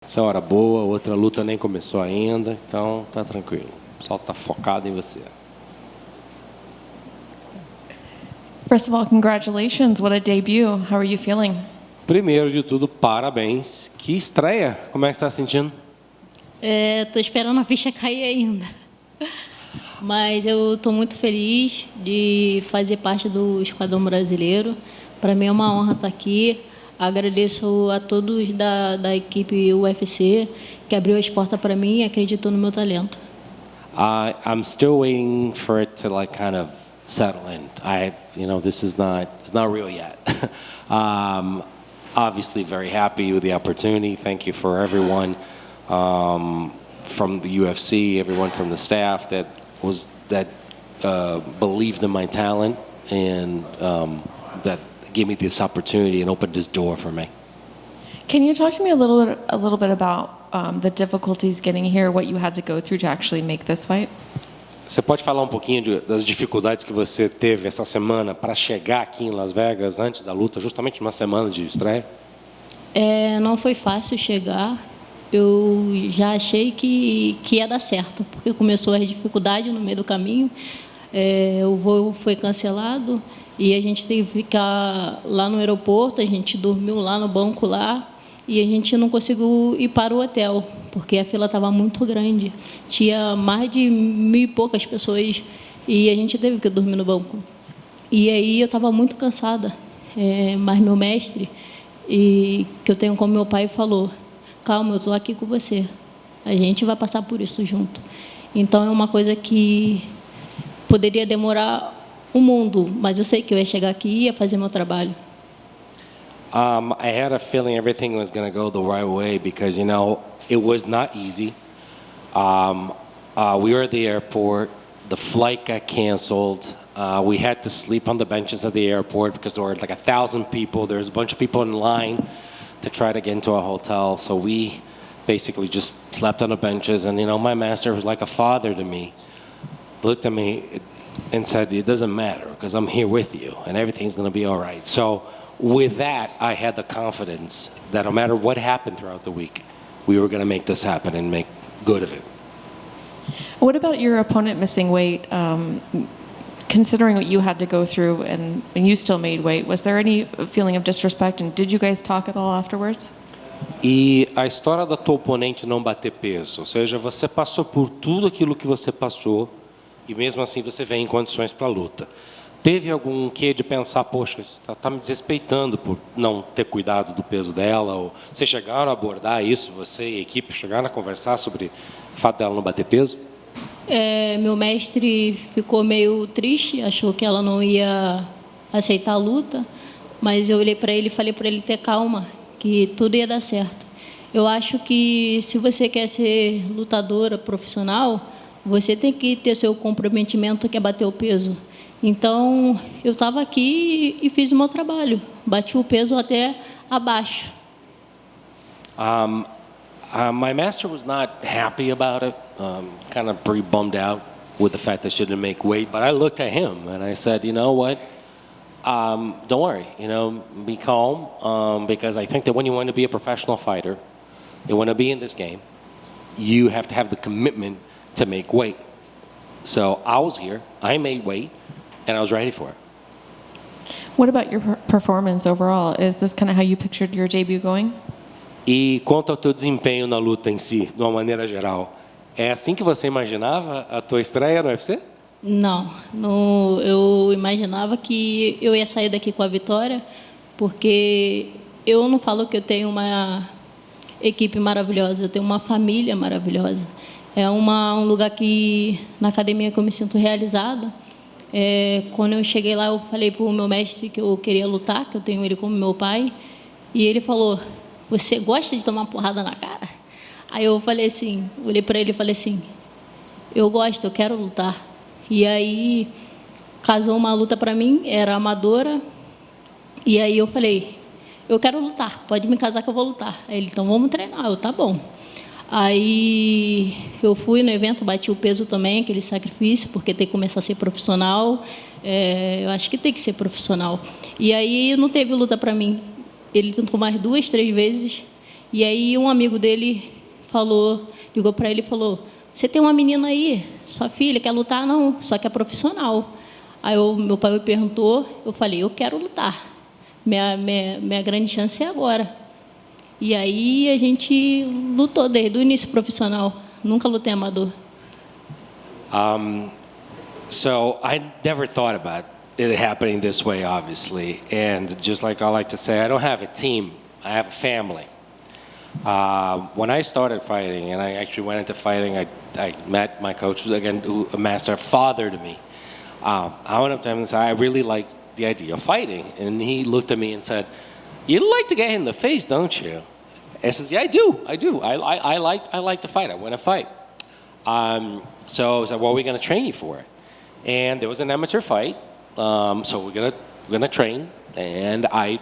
Essa hora boa, outra luta nem começou ainda, então tá tranquilo. O pessoal tá focado em você. First of all, congratulations. What a debut. How are you feeling? Primeiro de tudo, parabéns. Que estreia! Como é que você está se sentindo? Tô esperando a ficha cair ainda. Mas eu estou muito feliz de fazer parte do Esquadrão Brasileiro. Para mim é uma honra estar aqui. Agradeço a todos da equipe UFC que abriu as portas para mim e acreditou no meu talento. I'm still waiting for it to kind of settle in. This is it's not real yet. Obviously very happy with the opportunity. Thank you for everyone from the UFC, everyone from the staff that believed in my talent and that gave me this opportunity and opened this door for me. Can you talk to me a little bit about the difficulties getting here, what you had to go through to actually make this fight? Você pode falar um pouquinho das dificuldades que você teve essa semana para chegar aqui em Las Vegas antes da luta, justamente uma semana de estreia? Não foi fácil chegar. Eu já achei que ia dar certo, porque começou as dificuldades no meio do caminho. O voo foi cancelado e a gente teve que ficar lá no aeroporto. A gente dormiu lá no banco lá e a gente não conseguiu ir para o hotel, porque a fila estava muito grande. Tinha mais de 1.000 e poucas pessoas e a gente teve que dormir no banco. E aí eu estava muito cansada, mas meu mestre, que eu tenho como meu pai, falou: calma, eu estou aqui com você, a gente vai passar por isso junto. Então é uma coisa que poderia demorar um mundo, mas eu sei que eu ia chegar aqui e ia fazer meu trabalho. I had a feeling everything was going to go the right way because, it was not easy. We were at the airport. The flight got canceled. We had to sleep on the benches at the airport because there were like 1,000 people. There was a bunch of people in line to try to get into a hotel. So we basically just slept on the benches. And, my master was like a father to me. Looked at me and said, it doesn't matter because I'm here with you and everything's going to be all right. So with that, I had the confidence that no matter what happened throughout the week, we were going to make this happen and make good of it. What about your opponent missing weight? Considering what you had to go through and you still made weight, was there any feeling of disrespect, and did you guys talk at all afterwards? E a história da tua oponente não bater peso, ou seja, você passou por tudo aquilo que você passou e mesmo assim você vem em condições para a luta. Teve algum quê de pensar, poxa, está me desrespeitando por não ter cuidado do peso dela? Ou vocês chegaram a abordar isso, você e a equipe chegaram a conversar sobre o fato dela não bater peso? Meu mestre ficou meio triste, achou que ela não ia aceitar a luta, mas eu olhei para ele e falei para ele ter calma, que tudo ia dar certo. Eu acho que se você quer ser lutadora profissional, você tem que ter seu comprometimento, que é bater o peso. Então, eu estava aqui e fiz o meu trabalho. Bati o peso até abaixo. My master was not happy about it, kind of pretty bummed out with the fact that she didn't make weight. But I looked at him and I said, you know what? Don't worry, be calm, because I think that when you want to be a professional fighter, you want to be in this game, you have to have the commitment to make weight. So I was here, I made weight, and I was ready for it. What about your performance overall? Is this kind of how you pictured your debut going? E quanto ao teu desempenho na luta em si, de uma maneira geral, é assim que você imaginava a tua estreia no UFC? Não, eu imaginava que eu ia sair daqui com a vitória, porque eu não falo que eu tenho uma equipe maravilhosa, eu tenho uma família maravilhosa. É um lugar na academia que eu me sinto realizada. Quando eu cheguei lá, eu falei para o meu mestre que eu queria lutar, que eu tenho ele como meu pai, e ele falou: você gosta de tomar porrada na cara? Aí eu falei assim, olhei para ele e falei assim: eu gosto, eu quero lutar. E aí casou uma luta para mim, era amadora, e aí eu falei: eu quero lutar, pode me casar que eu vou lutar. Aí ele: então vamos treinar. Eu: tá bom. Aí eu fui no evento, bati o peso também, aquele sacrifício, porque tem que começar a ser profissional. Eu acho que tem que ser profissional. E aí não teve luta para mim. Ele tentou mais 2, 3 vezes E aí um amigo dele ligou para ele e falou: você tem uma menina aí, sua filha, quer lutar? Não, só que é profissional. Aí meu pai me perguntou, eu falei: eu quero lutar. Minha grande chance é agora. E aí a gente lutou desde o início profissional. Nunca lutei amador. So I never thought about it happening this way, obviously. And just like I like to say, I don't have a team, I have a family. When I started fighting, and I actually went into fighting, I met my coach, who's again a master father to me. I went up to him and said, I really like the idea of fighting. And he looked at me and said, you like to get hit in the face, don't you? I says, yeah, I do. I like to fight. I want to fight. So I said, well, we're going to train you for it. And there was an amateur fight. So we're gonna train. And I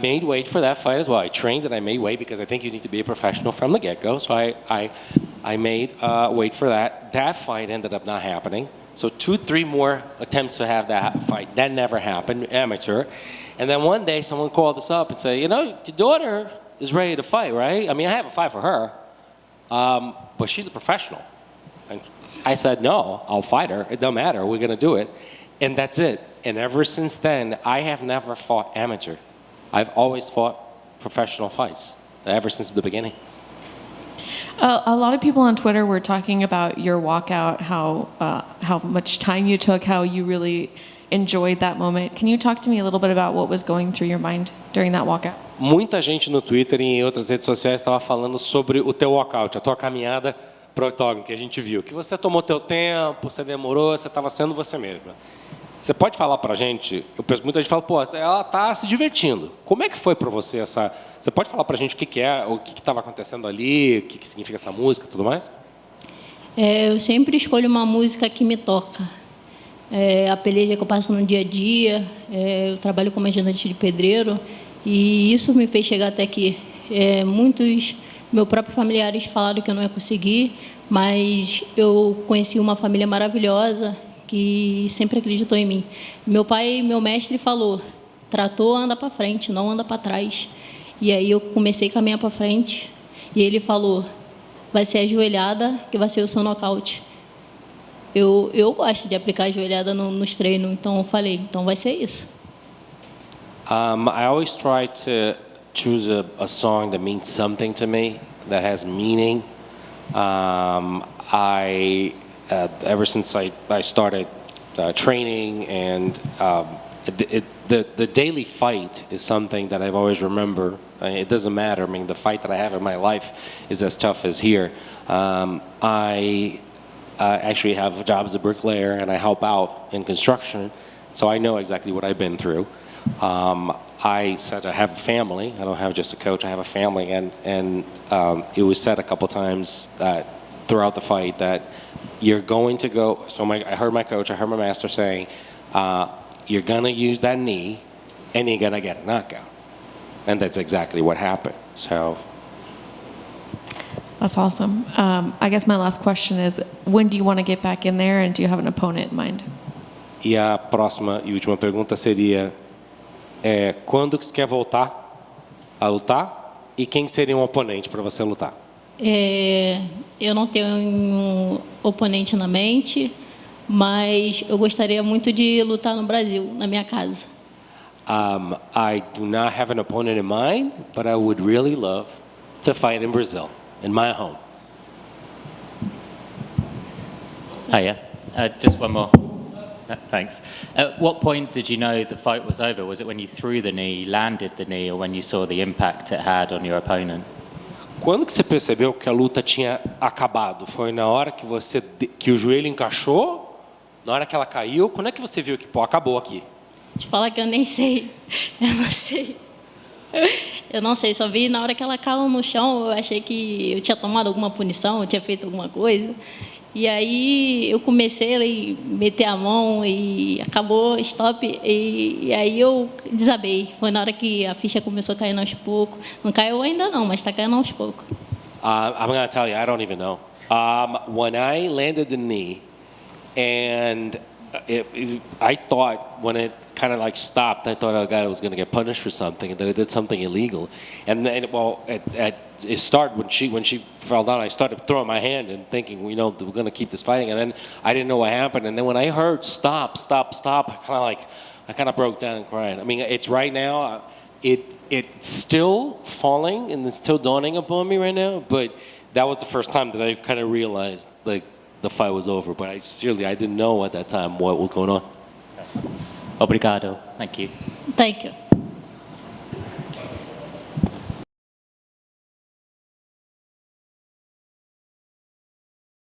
made weight for that fight as well. I trained and I made weight because I think you need to be a professional from the get-go. So I made weight for that. That fight ended up not happening. So 2-3 more attempts to have that fight. That never happened, amateur. And then one day someone called us up and said, you know, your daughter is ready to fight, right? I mean, I have a fight for her, but she's a professional. And I said, no, I'll fight her. It don't matter. We're going to do it. And that's it. And ever since then, I have never fought amateur. I've always fought professional fights, ever since the beginning. A lot of people on Twitter were talking about your walkout, how much time you took, how you really enjoyed that moment. Can you talk to me a little bit about what was going through your mind during that walkout? Muita gente no Twitter e em outras redes sociais estava falando sobre o teu walkout, a tua caminhada pro octógono, que a gente viu. Que você tomou teu tempo, você demorou, você estava sendo você mesma. Você pode falar pra gente? Muita gente fala, pô, ela tá se divertindo. Como é que foi para você essa? Você pode falar pra gente o que é, o que estava acontecendo ali, o que significa essa música, e tudo mais? Eu sempre escolho uma música que me toca. A peleja que eu passo no dia a dia, eu trabalho como ajudante de pedreiro e isso me fez chegar até aqui. Muitos meus próprios familiares falaram que eu não ia conseguir, mas eu conheci uma família maravilhosa que sempre acreditou em mim. Meu pai, meu mestre, falou: tratou, anda para frente, não anda para trás. E aí eu comecei a caminhar para frente e ele falou: vai ser a joelhada que vai ser o seu nocaute. Eu gosto de aplicar a joelhada nos treinos, então eu falei, então vai ser isso. I always try to choose a song that means something to me, that has meaning. Ever since I started training, and the daily fight is something that I've always remember. It doesn't matter. I mean, the fight that I have in my life is as tough as here. I actually have a job as a bricklayer, and I help out in construction, so I know exactly what I've been through. I said I have a family. I don't have just a coach. I have a family, and it was said a couple times that throughout the fight that you're going to go. So I heard my coach, I heard my master saying, you're gonna use that knee, and you're gonna get a knockout, and that's exactly what happened. So. That's awesome. I guess my last question is, when do you want to get back in there, and do you have an opponent in mind? E a próxima e última pergunta seria, quando que você quer voltar a lutar e quem seria um oponente para você lutar? Eu não tenho um oponente na mente, mas eu gostaria muito de lutar no Brasil, na minha casa. I do not have an opponent in mind, but I would really love to fight in Brazil, in my home. Oh yeah, just one more. Thanks. At what point did you know the fight was over? Was it when you threw the knee, landed the knee, or when you saw the impact it had on your opponent? Quando que você percebeu que a luta tinha acabado? Foi na hora que o joelho encaixou? Na hora que ela caiu? Quando é que você viu que, pô, acabou aqui? Te falar que eu nem sei. Eu não sei. Eu não sei, só vi na hora que ela caiu no chão, eu achei que eu tinha tomado alguma punição, eu tinha feito alguma coisa. E aí eu comecei a meter a mão e acabou, stop. E aí eu desabei. Foi na hora que a ficha começou a cair aos poucos. Não caiu ainda não, mas está caindo aos poucos. I'm going to tell you, I don't even know. When I landed the knee, and I thought when kind of like stopped. I thought, oh God, I was going to get punished for something, and that I did something illegal. And then, well, it started when she fell down. I started throwing my hand and thinking, we're going to keep this fighting. And then I didn't know what happened. And then when I heard stop, I kind of broke down and cried. I mean, it's right now. It's still falling and it's still dawning upon me right now. But that was the first time that I kind of realized like the fight was over. But I didn't know at that time what was going on. Obrigado. Thank you. Thank you.